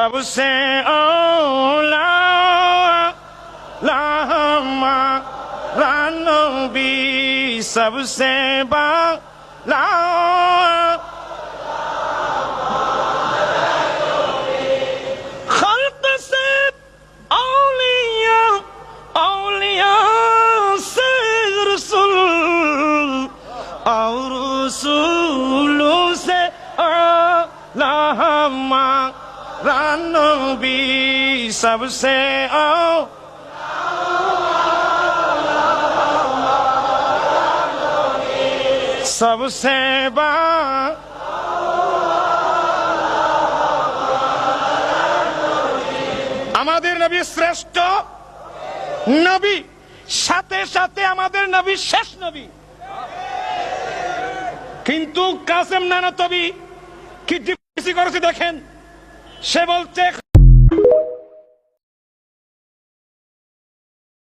सबसे औला नबी सबसे बाला खल्क से औलिया औलिया से रसूल और रसूलों से औला नबी सबसे सबसे আমাদের নবী শ্রেষ্ঠ নবী, সাথে সাথে আমাদের নবী শেষ নবী। কিন্তু কাসেম নানতবি কি ডিপ্লোমেসি করেছে দেখেন, সে বলছে